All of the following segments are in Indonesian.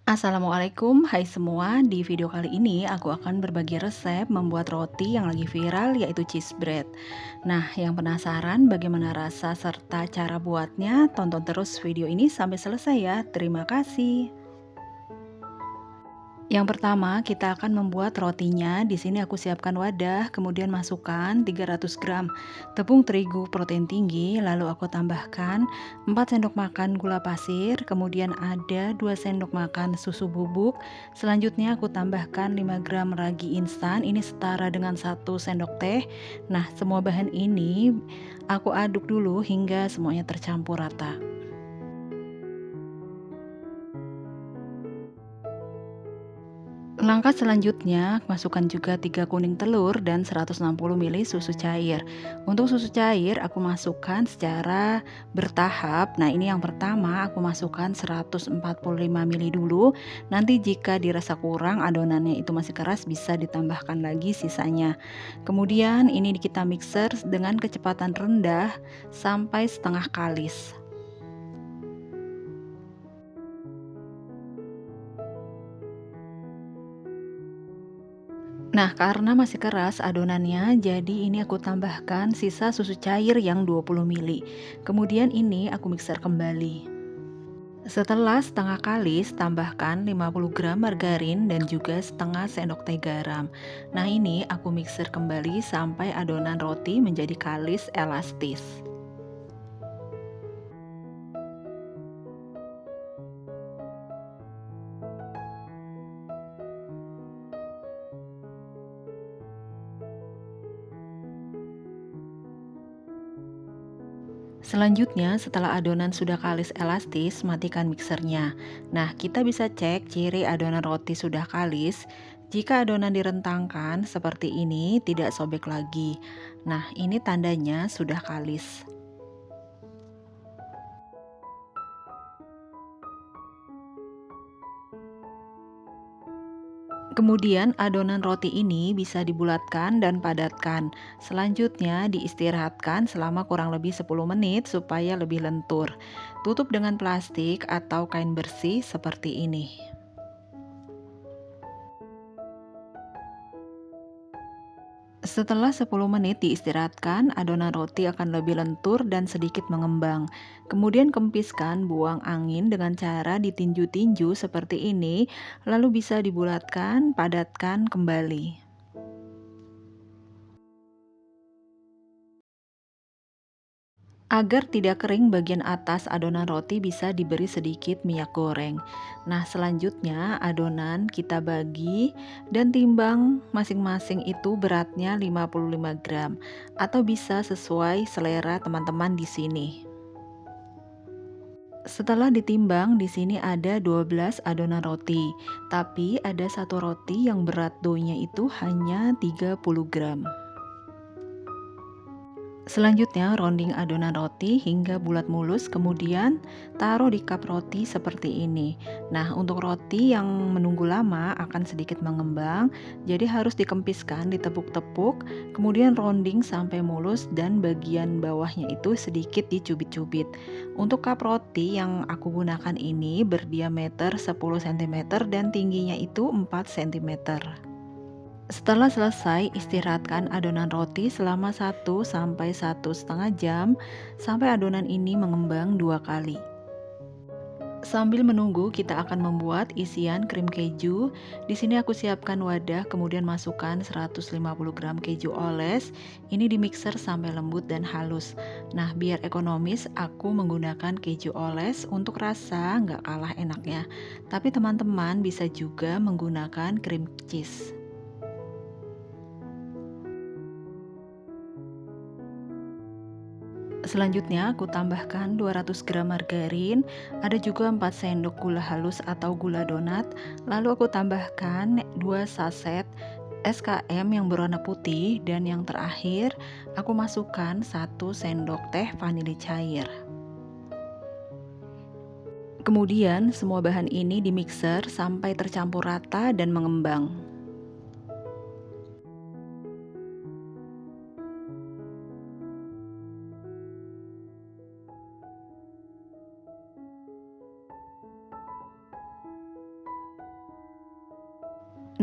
Assalamualaikum, hai semua. Di video kali ini aku akan berbagi resep membuat roti yang lagi viral yaitu cheese bread. Nah, yang penasaran bagaimana rasa serta cara buatnya? Tonton terus video ini sampai selesai ya. Terima kasih. Yang pertama, kita akan membuat rotinya. Di sini aku siapkan wadah, kemudian masukkan 300 gram tepung terigu protein tinggi, lalu aku tambahkan 4 sendok makan gula pasir, kemudian ada 2 sendok makan susu bubuk. Selanjutnya aku tambahkan 5 gram ragi instan, ini setara dengan 1 sendok teh. Nah, semua bahan ini aku aduk dulu hingga semuanya tercampur rata. Langkah selanjutnya, masukkan juga 3 kuning telur dan 160 ml susu cair. Untuk susu cair, aku masukkan secara bertahap. Nah, ini yang pertama aku masukkan 145 ml dulu. Nanti jika dirasa kurang adonannya itu masih keras, bisa ditambahkan lagi sisanya. Kemudian ini kita mixer dengan kecepatan rendah sampai setengah kalis. Nah, karena masih keras adonannya, jadi ini aku tambahkan sisa susu cair yang 20 ml. Kemudian ini aku mixer kembali. Setelah setengah kalis, tambahkan 50 gram margarin dan juga setengah sendok teh garam. Nah, ini aku mixer kembali sampai adonan roti menjadi kalis elastis. Selanjutnya, setelah adonan sudah kalis elastis, matikan mixernya. Nah, kita bisa cek ciri adonan roti sudah kalis. Jika adonan direntangkan seperti ini, tidak sobek lagi. Nah, ini tandanya sudah kalis. Kemudian adonan roti ini bisa dibulatkan dan padatkan. Selanjutnya diistirahatkan selama kurang lebih 10 menit supaya lebih lentur. Tutup dengan plastik atau kain bersih seperti ini. Setelah 10 menit diistirahatkan, adonan roti akan lebih lentur dan sedikit mengembang. Kemudian kempiskan, buang angin dengan cara ditinju-tinju seperti ini, lalu bisa dibulatkan, padatkan kembali. Agar tidak kering bagian atas adonan roti bisa diberi sedikit minyak goreng. Nah, selanjutnya adonan kita bagi dan timbang masing-masing itu beratnya 55 gram atau bisa sesuai selera teman-teman di sini. Setelah ditimbang, di sini ada 12 adonan roti, tapi ada satu roti yang berat doughnya itu hanya 30 gram. Selanjutnya, rounding adonan roti hingga bulat mulus, kemudian taruh di cup roti seperti ini. Nah, untuk roti yang menunggu lama akan sedikit mengembang, jadi harus dikempiskan, ditepuk-tepuk, kemudian rounding sampai mulus dan bagian bawahnya itu sedikit dicubit-cubit. Untuk cup roti yang aku gunakan ini berdiameter 10 cm dan tingginya itu 4 cm. Setelah selesai, istirahatkan adonan roti selama 1 sampai 1,5 jam sampai adonan ini mengembang 2 kali. Sambil menunggu, kita akan membuat isian krim keju. Di sini aku siapkan wadah, kemudian masukkan 150 gram keju oles. Ini di mixer sampai lembut dan halus. Nah, biar ekonomis, aku menggunakan keju oles untuk rasa nggak kalah enaknya. Tapi teman-teman bisa juga menggunakan krim cheese. Selanjutnya aku tambahkan 200 gram margarin, ada juga 4 sendok gula halus atau gula donat, lalu aku tambahkan 2 saset SKM yang berwarna putih dan yang terakhir aku masukkan 1 sendok teh vanili cair. Kemudian semua bahan ini dimixer sampai tercampur rata dan mengembang.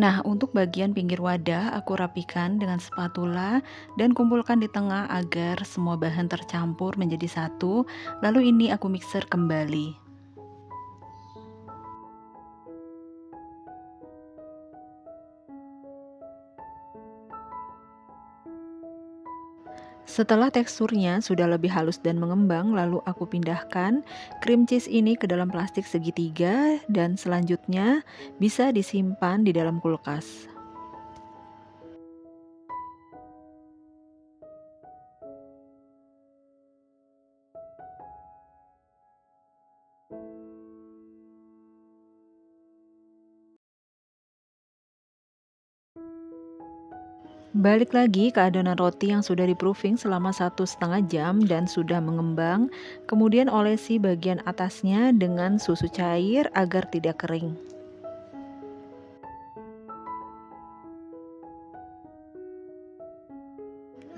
Nah, untuk bagian pinggir wadah, aku rapikan dengan spatula dan kumpulkan di tengah agar semua bahan tercampur menjadi satu. Lalu ini aku mixer kembali. Setelah teksturnya sudah lebih halus dan mengembang, lalu aku pindahkan cream cheese ini ke dalam plastik segitiga dan selanjutnya bisa disimpan di dalam kulkas. Balik lagi ke adonan roti yang sudah di-proofing selama 1,5 jam dan sudah mengembang. Kemudian olesi bagian atasnya dengan susu cair agar tidak kering.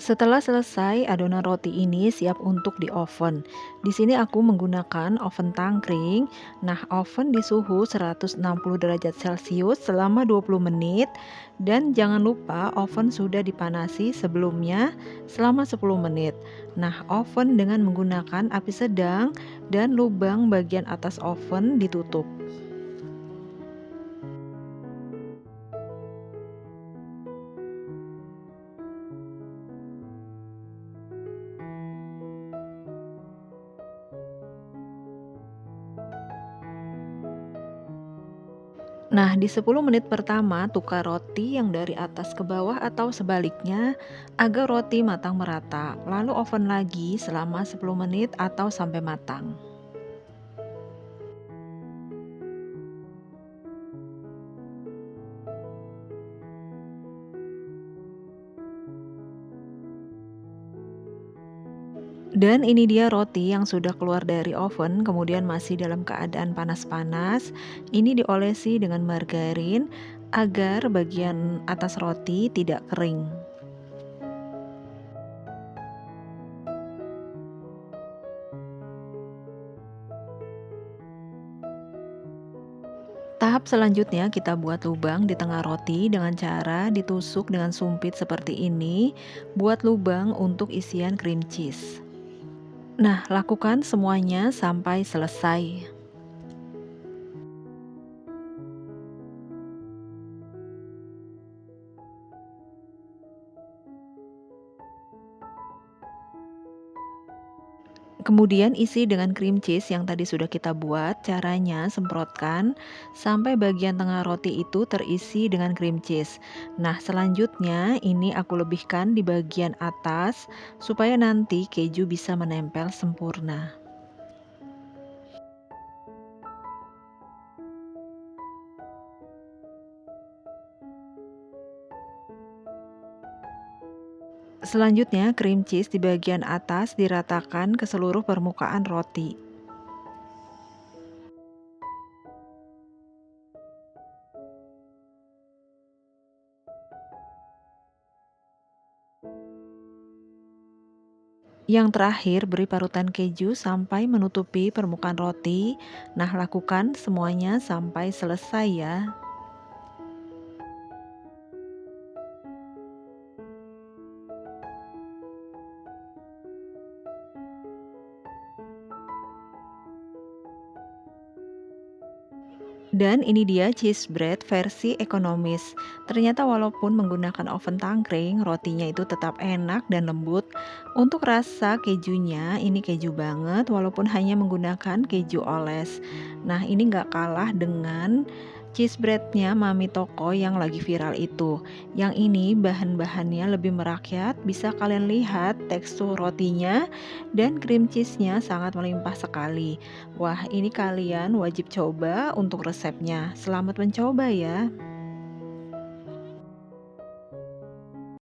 Setelah selesai, adonan roti ini siap untuk di oven. Di sini aku menggunakan oven tangkring. Nah, oven di suhu 160 derajat Celcius selama 20 menit dan jangan lupa oven sudah dipanasi sebelumnya selama 10 menit. Nah, oven dengan menggunakan api sedang dan lubang bagian atas oven ditutup. Nah, di 10 menit pertama, tukar roti yang dari atas ke bawah atau sebaliknya agar roti matang merata. Lalu oven lagi selama 10 menit atau sampai matang. Dan ini dia roti yang sudah keluar dari oven, kemudian masih dalam keadaan panas-panas. Ini diolesi dengan margarin agar bagian atas roti tidak kering. Tahap selanjutnya kita buat lubang di tengah roti dengan cara ditusuk dengan sumpit seperti ini, buat lubang untuk isian cream cheese. Nah, lakukan semuanya sampai selesai. Kemudian isi dengan cream cheese yang tadi sudah kita buat. Caranya semprotkan sampai bagian tengah roti itu terisi dengan cream cheese. Nah, selanjutnya ini aku lebihkan di bagian atas supaya nanti keju bisa menempel sempurna. Selanjutnya, cream cheese di bagian atas diratakan ke seluruh permukaan roti. Yang terakhir, beri parutan keju sampai menutupi permukaan roti. Nah, lakukan semuanya sampai selesai ya. Dan ini dia cheese bread versi ekonomis. Ternyata walaupun menggunakan oven tangkring, rotinya itu tetap enak dan lembut. Untuk rasa kejunya, ini keju banget walaupun hanya menggunakan keju oles. Nah, ini nggak kalah dengan cheese breadnya Mami Toko yang lagi viral itu. Yang ini bahan-bahannya lebih merakyat, bisa kalian lihat tekstur rotinya dan cream cheese-nya sangat melimpah sekali. Wah, ini kalian wajib coba untuk resepnya. Selamat mencoba ya.